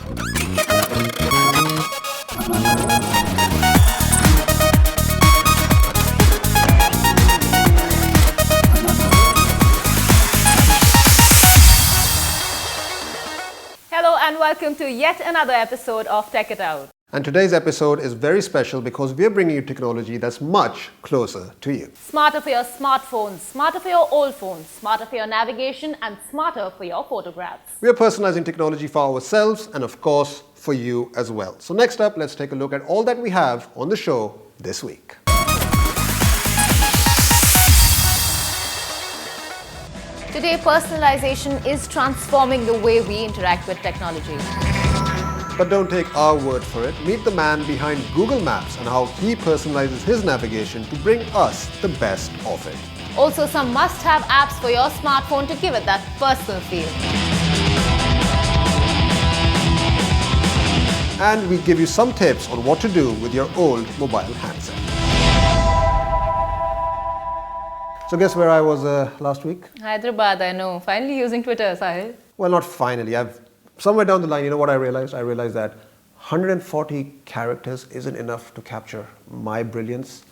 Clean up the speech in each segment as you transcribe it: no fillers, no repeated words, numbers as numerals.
Hello and welcome to yet another episode of Tech It Out. And today's episode is very special because we're bringing you technology that's much closer to you. Smarter for your smartphones, smarter for your old phones, smarter for your navigation, and smarter for your photographs. We are personalizing technology for ourselves and of course for you as well. So next up, let's take a look at all that we have on the show this week. Today, personalization is transforming the way we interact with technology. But don't take our word for it. Meet the man behind Google Maps and how he personalizes his navigation to bring us the best of it. Also, some must-have apps for your smartphone to give it that personal feel. And we give you some tips on what to do with your old mobile handset. So guess where I was last week? Hyderabad, I know. Finally using Twitter, Sahil. Well, not finally. Somewhere down the line, you know what I realized? I realized that 140 characters isn't enough to capture my brilliance.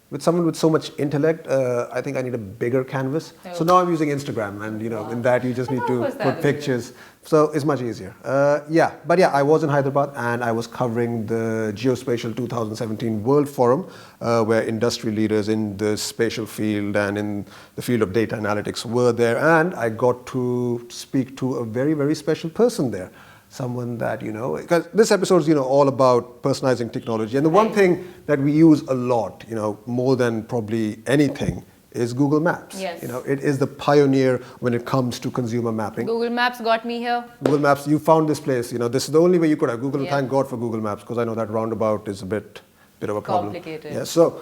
With someone with so much intellect, I think I need a bigger canvas. Oh. So now I'm using Instagram, and in that you just need to put pictures. So it's much easier. I was in Hyderabad and I was covering the Geospatial 2017 World Forum, where industry leaders in the spatial field and in the field of data analytics were there, and I got to speak to a very, very special person there. Someone that, because this episode is, all about personalizing technology. And the one thing that we use a lot, more than probably anything, is Google Maps. Yes. It is the pioneer when it comes to consumer mapping. Google Maps got me here. Google Maps, you found this place. This is the only way you could have Google. Yeah. Thank God for Google Maps, because I know that roundabout is a bit of a problem. Complicated. Yeah, so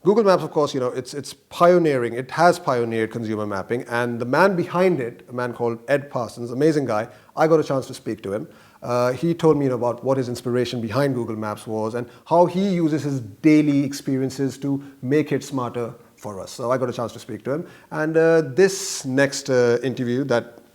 Google Maps, of course, it's pioneering. It has pioneered consumer mapping, and the man behind it, a man called Ed Parsons, amazing guy. I got a chance to speak to him. He told me about what his inspiration behind Google Maps was and how he uses his daily experiences to make it smarter for us. So I got a chance to speak to him. And this next interview,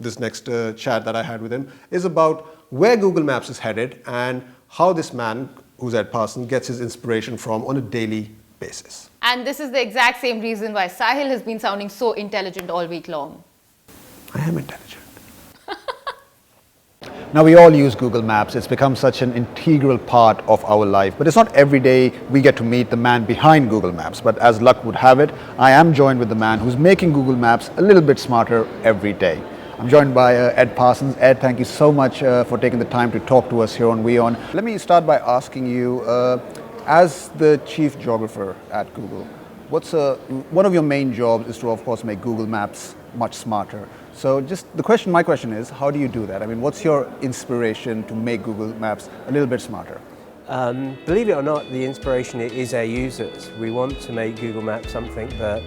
this next chat that I had with him is about where Google Maps is headed and how this man, who's Ed Parsons, gets his inspiration from on a daily basis. And this is the exact same reason why Sahil has been sounding so intelligent all week long. I am intelligent. Now, we all use Google Maps. It's become such an integral part of our life. But it's not every day we get to meet the man behind Google Maps. But as luck would have it, I am joined with the man who's making Google Maps a little bit smarter every day. I'm joined by Ed Parsons. Ed, thank you so much for taking the time to talk to us here on WeOn. Let me start by asking you, as the chief geographer at Google, one of your main jobs is to, of course, make Google Maps much smarter. So my question is, how do you do that? I mean, what's your inspiration to make Google Maps a little bit smarter? Believe it or not, the inspiration is our users. We want to make Google Maps something that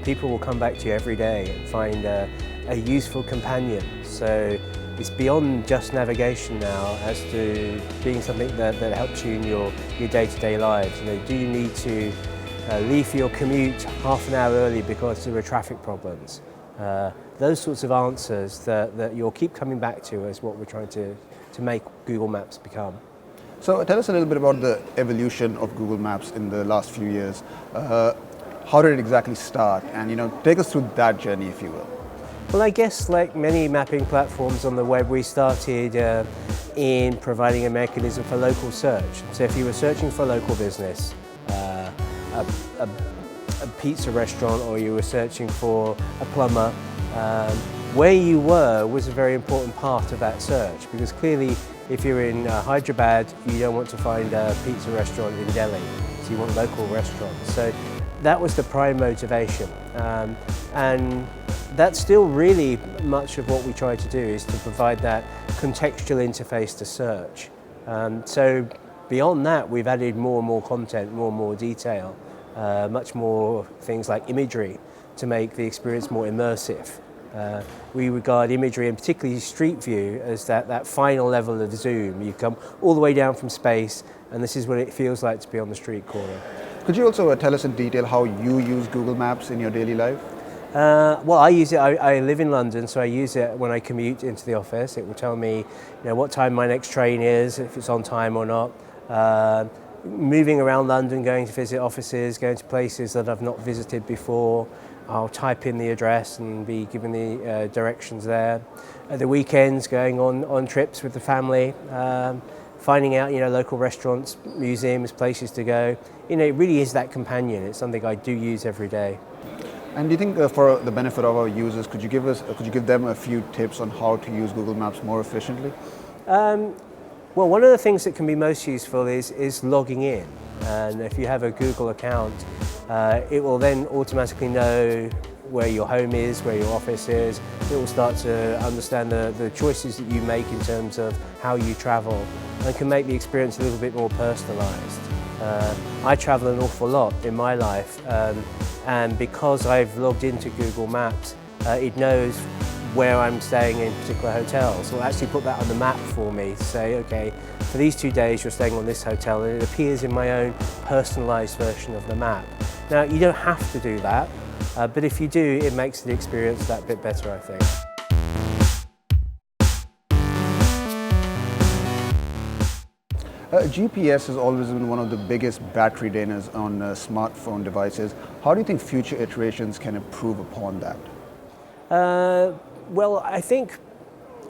people will come back to every day and find a useful companion. So it's beyond just navigation now as to being something that helps you in your day-to-day lives. Do you need to leave for your commute half an hour early because there are traffic problems? Those sorts of answers that you'll keep coming back to is what we're trying to make Google Maps become. So tell us a little bit about the evolution of Google Maps in the last few years. How did it exactly start? And take us through that journey, if you will. Well, I guess like many mapping platforms on the web, we started in providing a mechanism for local search. So if you were searching for a local business, a pizza restaurant, or you were searching for a plumber, where you were was a very important part of that search, because clearly if you're in Hyderabad, you don't want to find a pizza restaurant in Delhi, so you want local restaurants. So that was the prime motivation, and that's still really much of what we try to do, is to provide that contextual interface to search. So beyond that, we've added more and more content, more and more detail, much more things like imagery to make the experience more immersive. We regard imagery, and particularly Street View, as that final level of zoom. You come all the way down from space, and this is what it feels like to be on the street corner. Could you also tell us in detail how you use Google Maps in your daily life? Well, I use it. I live in London, so I use it when I commute into the office. It will tell me, what time my next train is, if it's on time or not. Moving around London, going to visit offices, going to places that I've not visited before. I'll type in the address and be given the directions there. At the weekends, going on trips with the family, finding out, local restaurants, museums, places to go. It really is that companion. It's something I do use every day. And do you think for the benefit of our users, could you give them a few tips on how to use Google Maps more efficiently? Well, one of the things that can be most useful is logging in. And if you have a Google account, it will then automatically know where your home is, where your office is. It will start to understand the choices that you make in terms of how you travel and can make the experience a little bit more personalised. I travel an awful lot in my life, and because I've logged into Google Maps, it knows where I'm staying in particular hotels. So it'll actually put that on the map for me to say, okay, for these 2 days you're staying on this hotel, and it appears in my own personalised version of the map. Now, you don't have to do that, but if you do, it makes the experience that bit better, I think. GPS has always been one of the biggest battery drainers on smartphone devices. How do you think future iterations can improve upon that? Well, I think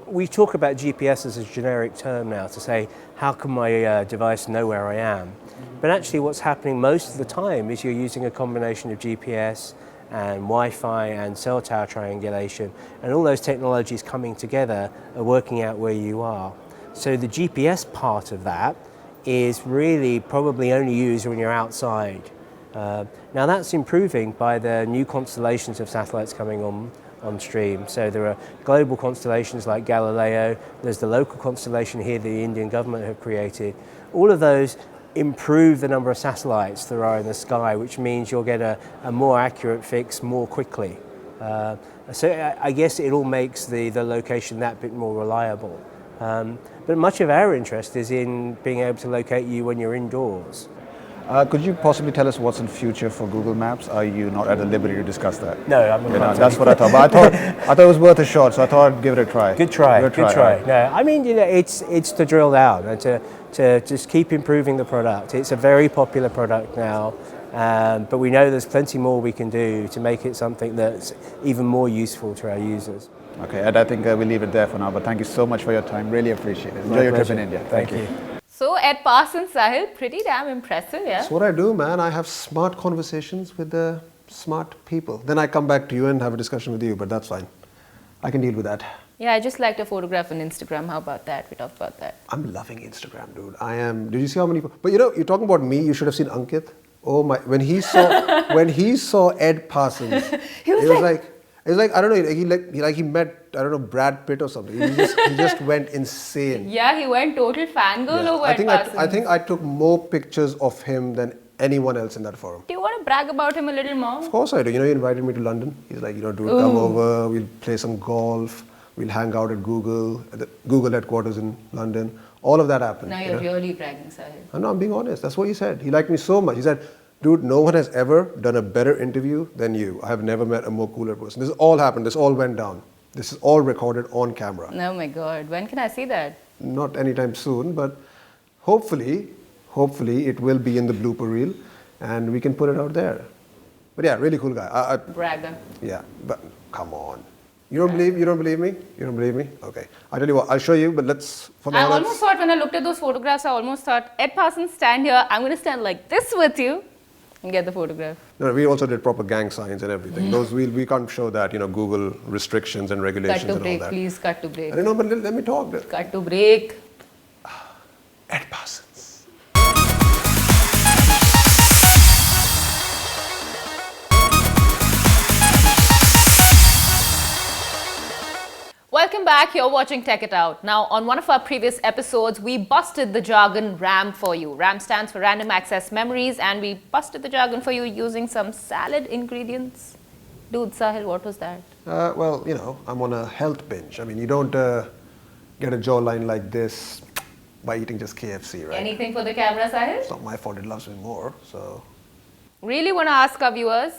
we talk about GPS as a generic term now to say, how can my device know where I am? But actually what's happening most of the time is you're using a combination of GPS and Wi-Fi and cell tower triangulation, and all those technologies coming together are working out where you are. So the GPS part of that is really probably only used when you're outside. Now that's improving by the new constellations of satellites coming on stream. So there are global constellations like Galileo, there's the local constellation here the Indian government have created. All of those improve the number of satellites there are in the sky, which means you'll get a more accurate fix more quickly. So I guess it all makes the location that bit more reliable. But much of our interest is in being able to locate you when you're indoors. Could you possibly tell us what's in future for Google Maps? Are you not at the liberty to discuss that? No, I'm not. That's what I thought. But I thought it was worth a shot, so I thought I'd give it a try. Good try. Good try. Right. No, I mean, it's to drill down and to just keep improving the product. It's a very popular product now, but we know there's plenty more we can do to make it something that's even more useful to our users. Okay, Ed, I think we'll leave it there for now, but thank you so much for your time. Really appreciate it. Enjoy your trip in India. Thank you. So Ed Parsons, Sahil, pretty damn impressive, yeah? That's what I do, man. I have smart conversations with the smart people. Then I come back to you and have a discussion with you, but that's fine. I can deal with that. Yeah, I just liked a photograph on Instagram. How about that? We talked about that. I'm loving Instagram, dude. I am. Did you see how many? But you're talking about me. You should have seen Ankit. Oh my! When he saw Ed Parsons, He was like it was like I don't know. He met I don't know Brad Pitt or something. He just went insane. Yeah, he went total fangirl over Ed Parsons. I think I took more pictures of him than anyone else in that forum. Do you want to brag about him a little more? Of course I do. He invited me to London. He's like, dude, come over. We'll play some golf. We'll hang out at the Google headquarters in London. All of that happened. Now you're really bragging, Sahil. I'm being honest. That's what he said. He liked me so much. He said, dude, no one has ever done a better interview than you. I have never met a more cooler person. This all happened. This all went down. This is all recorded on camera. Oh my God. When can I see that? Not anytime soon, but hopefully it will be in the blooper reel and we can put it out there. But yeah, really cool guy. Bragger. Yeah, but come on. You don't believe me? You don't believe me? Okay. I'll tell you what, I'll show you, but I almost thought when I looked at those photographs, I almost thought, Ed Parsons, stand here. I'm going to stand like this with you and get the photograph. No, we also did proper gang signs and everything. Those we can't show that, Google restrictions and regulations Cut to and break, all that. please, cut to break. I don't know, but let me talk. Cut to break. Ed Parsons. Welcome back, you're watching Tech It Out. Now, on one of our previous episodes, we busted the jargon RAM for you. RAM stands for Random Access Memories, and we busted the jargon for you using some salad ingredients. Dude, Sahil, what was that? Well, I'm on a health binge. I mean, you don't get a jawline like this by eating just KFC, right? Anything for the camera, Sahil? It's not my fault, it loves me more, so... Really want to ask our viewers,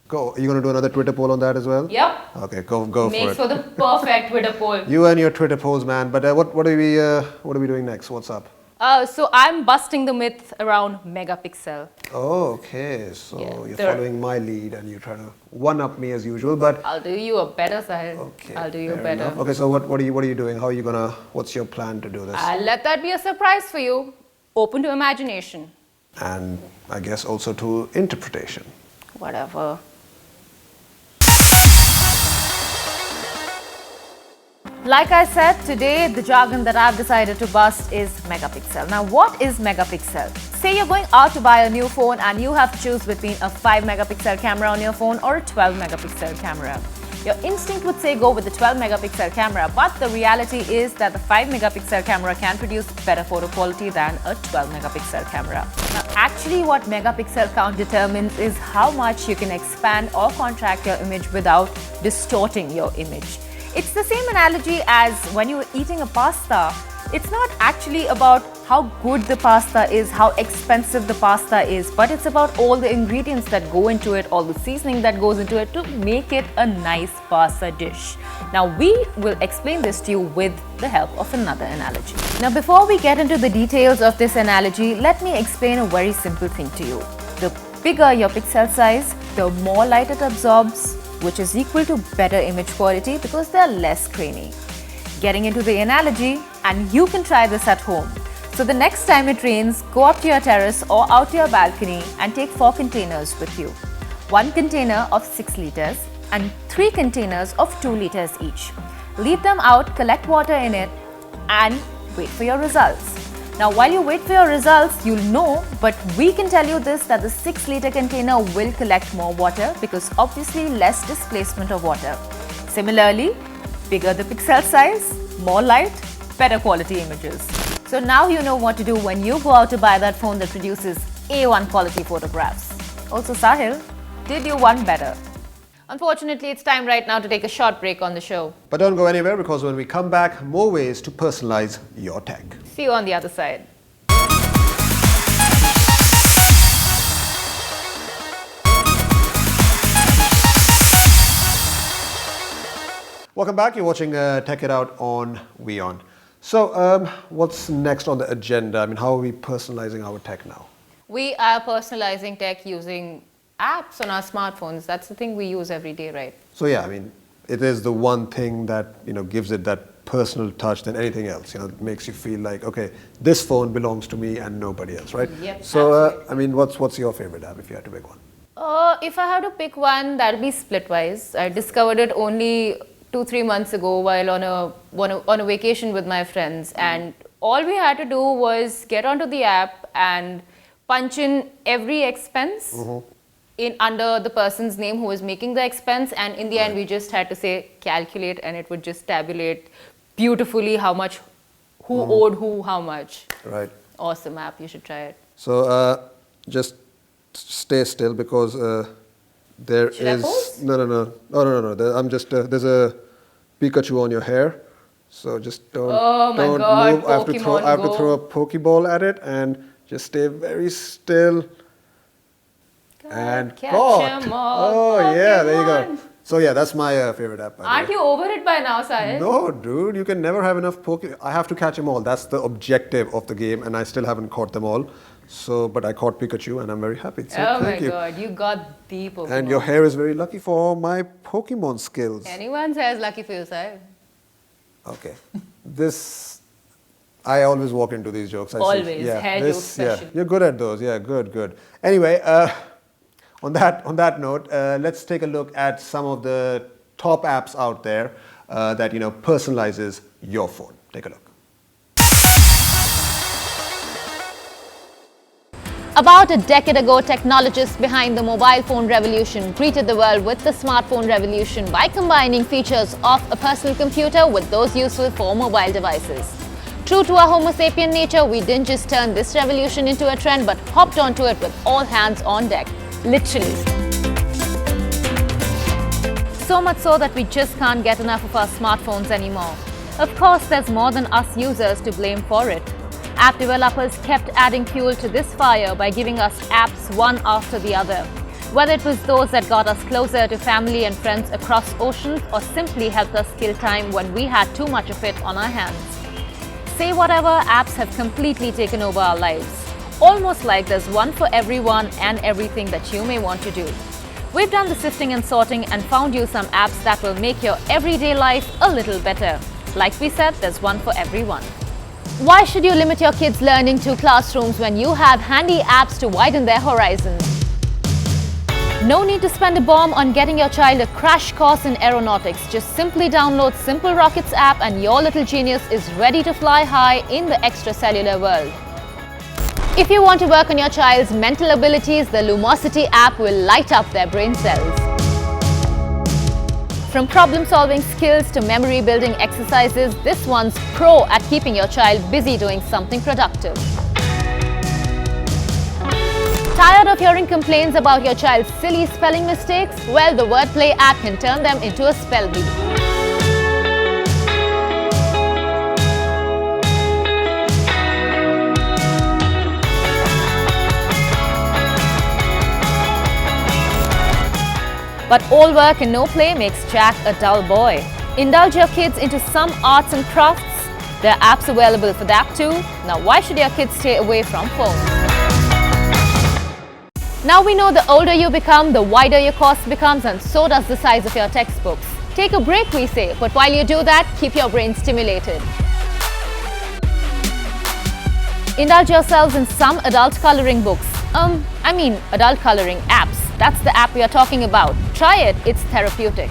Go. Are you going to do another Twitter poll on that as well? Yep. Okay, go for Makes it. for the perfect Twitter poll. You and your Twitter polls, man. But what are we doing next? What's up? So I'm busting the myth around megapixel. Oh, okay. So Yeah, you're there- following my lead and you try to one up me as usual. But I'll do you a better side. okay, I'll do you fair better. enough. Okay, so what are you doing? How are you gonna? What's your plan to do this? I'll let that be a surprise for you. Open to imagination. And I guess also to interpretation. Whatever. Like I said, today the jargon that I've decided to bust is megapixel. Now, what is megapixel? Say you're going out to buy a new phone and you have to choose between a 5 megapixel camera on your phone or a 12 megapixel camera. Your instinct would say go with the 12 megapixel camera, but the reality is that the 5 megapixel camera can produce better photo quality than a 12 megapixel camera. Now, actually what megapixel count determines is how much you can expand or contract your image without distorting your image. It's the same analogy as when you're eating a pasta. It's not actually about how good the pasta is, how expensive the pasta is, but it's about all the ingredients that go into it, all the seasoning that goes into it to make it a nice pasta dish. Now, we will explain this to you with the help of another analogy. Now, before we get into the details of this analogy, let me explain a very simple thing to you. The bigger your pixel size, the more light it absorbs, which is equal to better image quality because they are less grainy. Getting into the analogy, and you can try this at home. So the next time it rains, go up to your terrace or out to your balcony and take 4 containers with you. 1 container of 6 liters and 3 containers of 2 liters each. Leave them out, collect water in it and wait for your results. Now, while you wait for your results, you'll know, but we can tell you this, that the 6-liter container will collect more water because obviously less displacement of water. Similarly, bigger the pixel size, more light, better quality images. So now you know what to do when you go out to buy that phone that produces A1 quality photographs. Also, Sahil, did you one better? Unfortunately, it's time right now to take a short break on the show. But don't go anywhere because when we come back, more ways to personalize your tech. See you on the other side. Welcome back. You're watching Tech It Out on WION. So, what's next on the agenda? I mean, how are we personalizing our tech now? We are personalizing tech using apps on our smartphones. That's the thing we use every day, right? So yeah, I mean, it is the one thing that gives it that personal touch than anything else. It makes you feel like, okay, this phone belongs to me and nobody else, right? Yep, so, absolutely. I mean, what's your favorite app if you had to pick one? If I had to pick one, that'd be Splitwise. I discovered it only 2-3 months ago while on a vacation with my friends, and all we had to do was get onto the app and punch in every expense in under the person's name who was making the expense, and in the end we just had to say calculate and it would just tabulate beautifully how much, who owed who how much. Right. Awesome app, you should try it. So just stay still because there Should I is pose? no. I'm just there's a Pikachu on your hair, so just don't Oh my don't God, move. I have to Pokemon throw a Go. Pokeball at it and just stay very still. And catch caught. 'em all, Oh yeah, there you go. Pokemon. So yeah, that's my favorite app. by the Aren't way. you over it by now, Sahil? No, dude, you can never have enough I have to catch them all. That's the objective of the game, and I still haven't caught them all. So, but I caught Pikachu, and I'm very happy. So Oh my thank you. God, you got the Pokemon. And your hair is very lucky for my Pokemon skills. Anyone's hair is lucky for you, Sahil. Okay, this I always walk into these jokes. I see. Always. Hair jokes especially. You're good at those. Yeah, good. Anyway, on that note, let's take a look at some of the top apps out there that personalizes your phone. Take a look. About a decade ago, technologists behind the mobile phone revolution greeted the world with the smartphone revolution by combining features of a personal computer with those useful for mobile devices. True to our Homo sapien nature, we didn't just turn this revolution into a trend, but hopped onto it with all hands on deck. Literally. So much so that we just can't get enough of our smartphones anymore. Of course, there's more than us users to blame for it. App developers kept adding fuel to this fire by giving us apps one after the other. Whether it was those that got us closer to family and friends across oceans or simply helped us kill time when we had too much of it on our hands. Say whatever, apps have completely taken over our lives. Almost like there's one for everyone and everything that you may want to do. We've done the sifting and sorting and found you some apps that will make your everyday life a little better. Like we said, there's one for everyone. Why should you limit your kids' learning to classrooms when you have handy apps to widen their horizons? No need to spend a bomb on getting your child a crash course in aeronautics. Just simply download Simple Rockets app and your little genius is ready to fly high in the extracellular world. If you want to work on your child's mental abilities, the Lumosity app will light up their brain cells. From problem-solving skills to memory-building exercises, this one's pro at keeping your child busy doing something productive. Tired of hearing complaints about your child's silly spelling mistakes? Well, the Wordplay app can turn them into a spell bee. But all work and no play makes Jack a dull boy. Indulge your kids into some arts and crafts. There are apps available for that too. Now, why should your kids stay away from phones? Now we know the older you become, the wider your course becomes, and so does the size of your textbooks. Take a break, we say, but while you do that, keep your brain stimulated. Indulge yourselves in some adult coloring books. Adult coloring apps. That's the app we are talking about. Try it, it's therapeutic.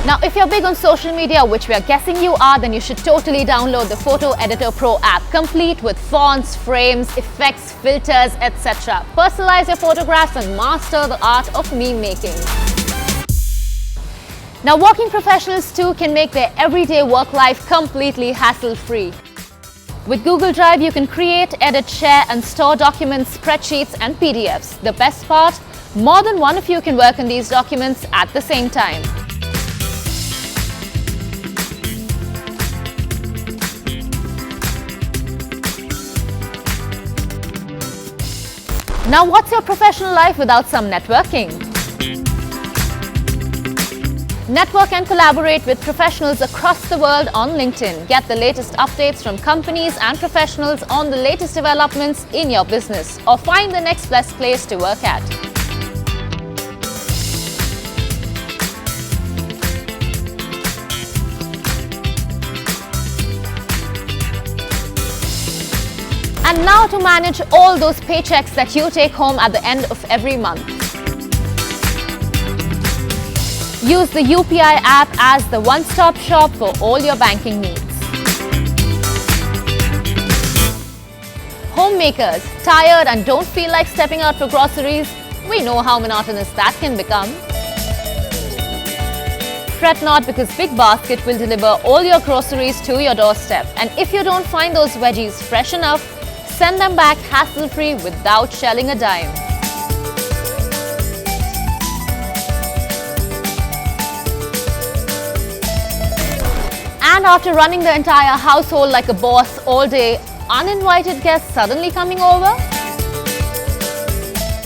Now, if you're big on social media, which we are guessing you are, then you should totally download the Photo Editor Pro app, complete with fonts, frames, effects, filters, etc. Personalize your photographs and master the art of meme making. Now, working professionals too can make their everyday work life completely hassle-free. With Google Drive, you can create, edit, share and store documents, spreadsheets and PDFs. The best part? More than one of you can work on these documents at the same time. Now, what's your professional life without some networking? Network and collaborate with professionals across the world on LinkedIn. Get the latest updates from companies and professionals on the latest developments in your business, or find the next best place to work at. And now to manage all those paychecks that you take home at the end of every month. Use the UPI app as the one-stop shop for all your banking needs. Homemakers, tired and don't feel like stepping out for groceries? We know how monotonous that can become. Fret not, because Big Basket will deliver all your groceries to your doorstep. And if you don't find those veggies fresh enough, send them back hassle-free without shelling a dime. And after running the entire household like a boss all day, uninvited guests suddenly coming over?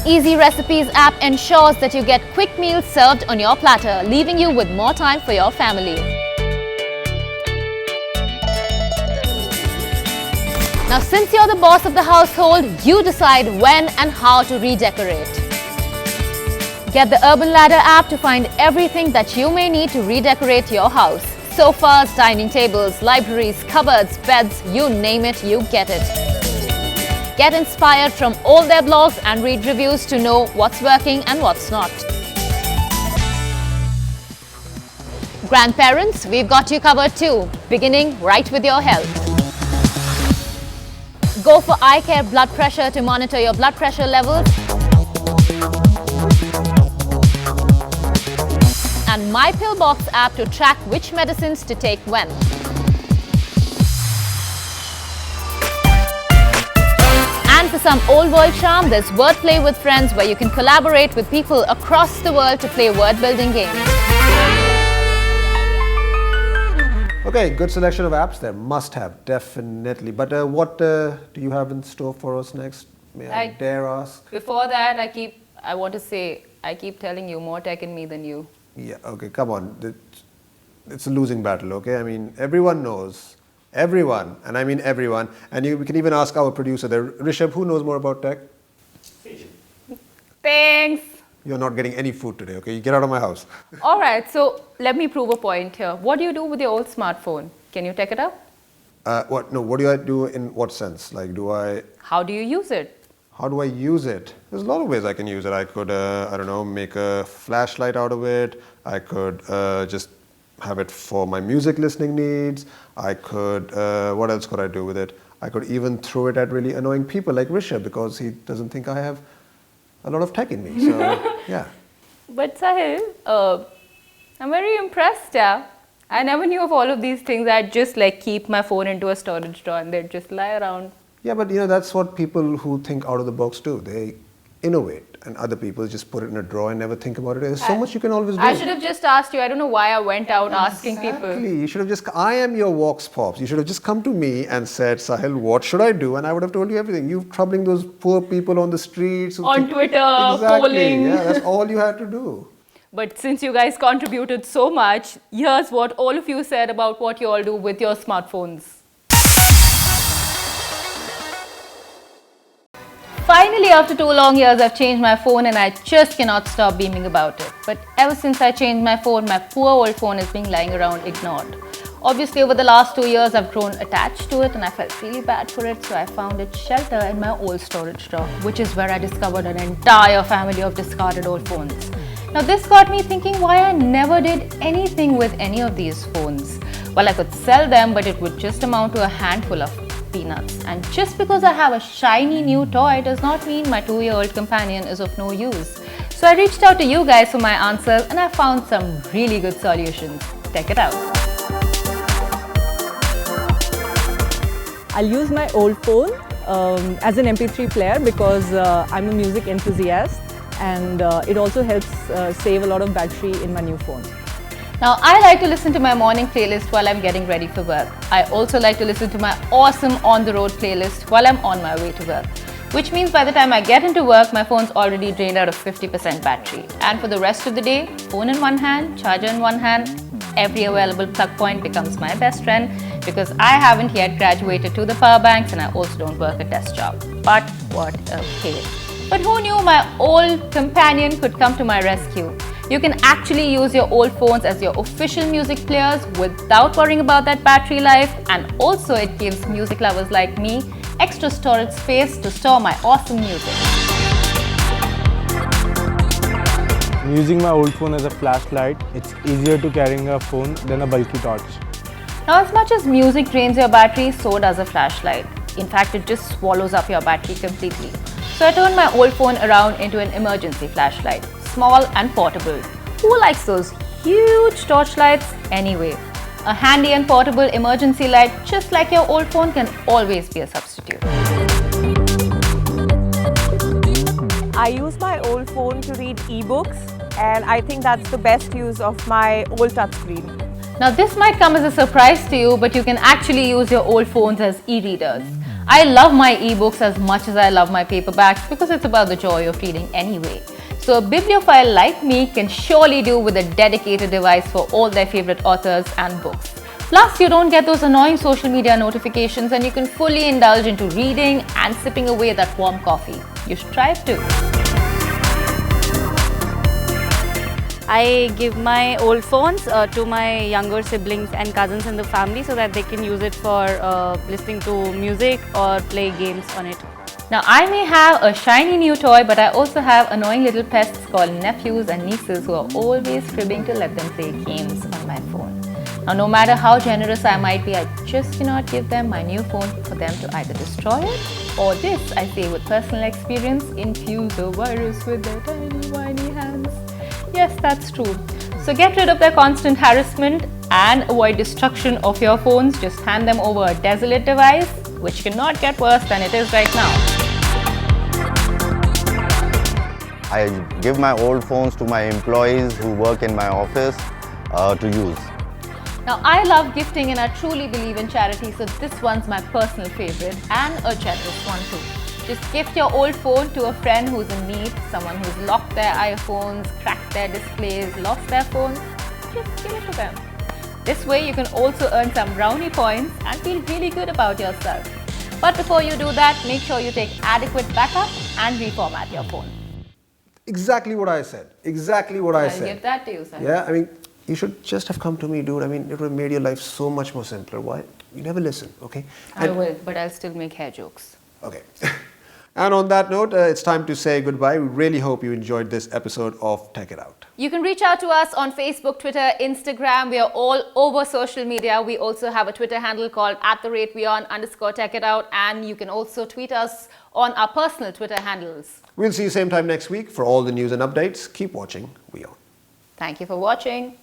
Easy Recipes app ensures that you get quick meals served on your platter, leaving you with more time for your family. Now, since you're the boss of the household, you decide when and how to redecorate. Get the Urban Ladder app to find everything that you may need to redecorate your house. Sofas, dining tables, libraries, cupboards, beds, you name it, you get it. Get inspired from all their blogs and read reviews to know what's working and what's not. Grandparents, we've got you covered too, beginning right with your health. Go for eye care blood pressure to monitor your blood pressure levels. And My Pillbox app to track which medicines to take when. And for some old world charm, there's Wordplay with Friends, where you can collaborate with people across the world to play word building games. Okay, good selection of apps there. Must have, definitely. But what do you have in store for us next? May I dare ask? Before that, I keep telling you more tech in me than you. Yeah, okay, come on. It's a losing battle, okay? I mean, everyone knows. Everyone, and I mean everyone. And we can even ask our producer there. Rishabh, who knows more about tech? Thanks. You're not getting any food today, okay? You get out of my house. All right, so let me prove a point here. What do you do with your old smartphone? Can you take it up? What? No, what do I do in what sense? Like, How do you use it? how do I use it? There's a lot of ways I can use it. I could, I don't know, make a flashlight out of it. I could just have it for my music listening needs. I could, what else could I do with it? I could even throw it at really annoying people like Rishabh because he doesn't think I have a lot of tech in me. So, yeah. But Sahil, I'm very impressed, yeah. I never knew of all of these things. I'd just like keep my phone into a storage drawer and they'd just lie around. Yeah, but that's what people who think out of the box do. They innovate, and other people just put it in a drawer and never think about it. There's so much you can always do. I should have just asked you. I don't know why I went out asking people. Exactly. You should have just, I am your Vox Pops. You should have just come to me and said, Sahil, what should I do? And I would have told you everything. You're troubling those poor people on the streets. On Twitter, exactly. polling. Yeah, that's all you had to do. But since you guys contributed so much, here's what all of you said about what you all do with your smartphones. Finally, after 2 long years, I've changed my phone and I just cannot stop beaming about it. But ever since I changed my phone, my poor old phone is being lying around ignored. Obviously, over the last 2 years, I've grown attached to it and I felt really bad for it, so I found its shelter in my old storage drawer, which is where I discovered an entire family of discarded old phones. Now, this got me thinking why I never did anything with any of these phones. Well, I could sell them, but it would just amount to a handful of peanuts. And just because I have a shiny new toy does not mean my 2-year-old companion is of no use. So I reached out to you guys for my answers and I found some really good solutions. Check it out. I'll use my old phone as an MP3 player because I'm a music enthusiast, and it also helps save a lot of battery in my new phone. Now, I like to listen to my morning playlist while I'm getting ready for work. I also like to listen to my awesome on-the-road playlist while I'm on my way to work. Which means by the time I get into work, my phone's already drained out of 50% battery. And for the rest of the day, phone in one hand, charger in one hand, every available plug point becomes my best friend because I haven't yet graduated to the power banks and I also don't work a desk job. But what a pain. But who knew my old companion could come to my rescue? You can actually use your old phones as your official music players without worrying about that battery life, and also it gives music lovers like me extra storage space to store my awesome music. Using my old phone as a flashlight, it's easier to carry a phone than a bulky torch. Now, as much as music drains your battery, so does a flashlight. In fact, it just swallows up your battery completely. So I turned my old phone around into an emergency flashlight. Small and portable. Who likes those huge torchlights anyway? A handy and portable emergency light just like your old phone can always be a substitute. I use my old phone to read ebooks, and I think that's the best use of my old touchscreen. Now, this might come as a surprise to you, but you can actually use your old phones as e-readers. I love my ebooks as much as I love my paperbacks because it's about the joy of reading anyway. So a bibliophile like me can surely do with a dedicated device for all their favorite authors and books. Plus, you don't get those annoying social media notifications and you can fully indulge into reading and sipping away that warm coffee. You should try it too. I give my old phones to my younger siblings and cousins in the family so that they can use it for listening to music or play games on it. Now, I may have a shiny new toy, but I also have annoying little pests called nephews and nieces who are always cribbing to let them play games on my phone. Now, no matter how generous I might be, I just cannot give them my new phone for them to either destroy it or this, I say with personal experience, infuse a virus with their tiny, whiny hands. Yes, that's true. So get rid of their constant harassment and avoid destruction of your phones. Just hand them over a desolate device, which cannot get worse than it is right now. I give my old phones to my employees who work in my office to use. Now, I love gifting and I truly believe in charity, so this one's my personal favorite and a generous one too. Just gift your old phone to a friend who's in need, someone who's locked their iPhones, cracked their displays, lost their phones. Just give it to them. This way you can also earn some brownie points and feel really good about yourself. But before you do that, make sure you take adequate backup and reformat your phone. Exactly what I said. Exactly what I I'll said. give that to you, sir. Yeah, I mean, you should just have come to me, dude. I mean, it would have made your life so much more simpler. Why? You never listen, okay? I will, but I'll still make hair jokes. Okay. And on that note, it's time to say goodbye. We really hope you enjoyed this episode of Tech It Out. You can reach out to us on Facebook, Twitter, Instagram. We are all over social media. We also have a Twitter handle called @WeOn_TechItOut, and you can also tweet us on our personal Twitter handles. We'll see you same time next week for all the news and updates. Keep watching WeOn. Thank you for watching.